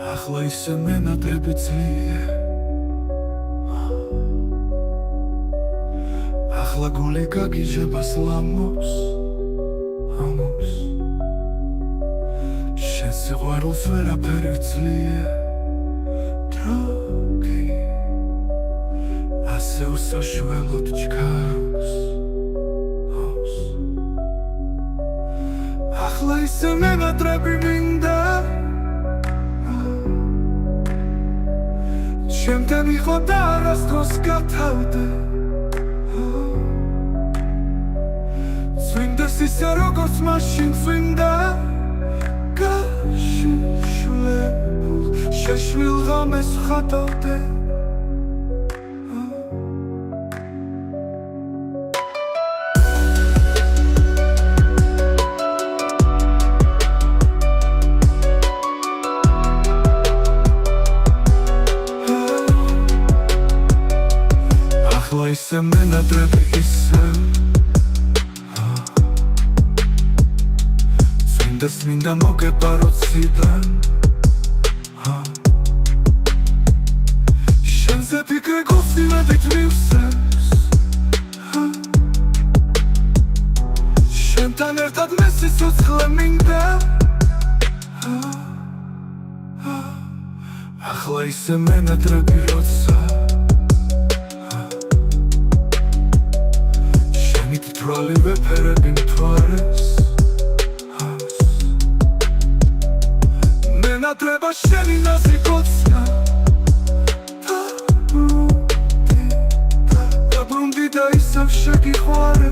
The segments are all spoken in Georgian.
ახლა ისე მენატრები ძლია ახლა გული გაგიჟება სლამოს ამოს შენ სიყვარულს ვერაფერი ძლია დროგი ასე უსაშველოდ ჩქარობს ახლა ისე მენატრები მინდა შემდგენ იყო და არასდროს გათავდა წვიმდეს ისე როგორც მაშინ წვიმდა გაშიშვლებულ შეშვილ ღამეს ვხატავდე ახლა ისე მენატრები ისევ წვიმდეს მინდა მოგებარო ციდან შენზე ფიქრე გულსიმედით მივსებს შენთან ერთად მე სიცოცხლე მინდა ახლა ისე მენატრები როცა თვალი ვეფერები მთვარეს მენატრება შენი ნაზი კოცნა დაბრუნდი და ისევ შეგიყვარე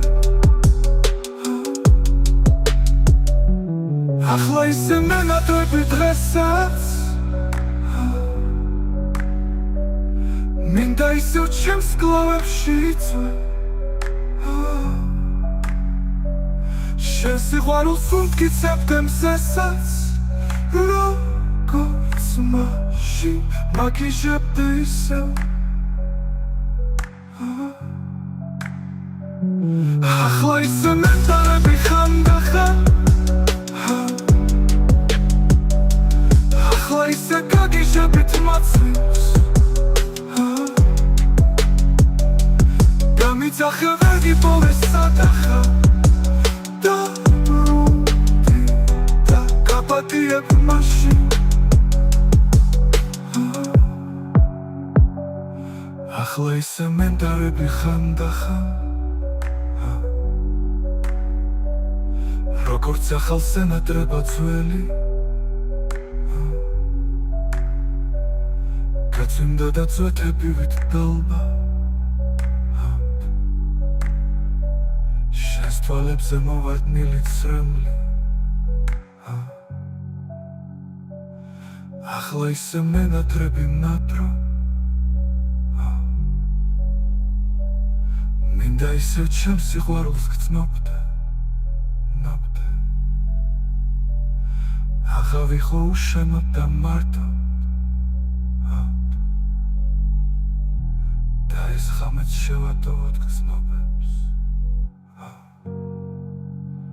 ახლა ისე მენატრები დღესაც მინდა ისევ ჩემს გლავებში იწვე შენ სიყვარულს უმტკიცებდე მზესაც როგორც მაშინ მაგიჟებდე ისევ ახლა ისე მენდარები ხანდახან ახლა ისე გაგიჟებით მაცვებს გამიძახე ვერ გიპოვე სადახა დაბრუნდი და გაპატიებ მაშინ ახლა ისე მენდარები ხანდახან როგორც ახალ სენატრება ძველი გაწვიმდა და წვეთებივით დალბა თვალებზე მოვარდნილი ცრემლი ახლა ისე მენატრები მნატრო მინდა ისევ ჩემს სიყვარულს გრძნობდე აღავი ხო უშემოდ და მარტოდ და ეს ღამეც შევატოვოთ გრძნობ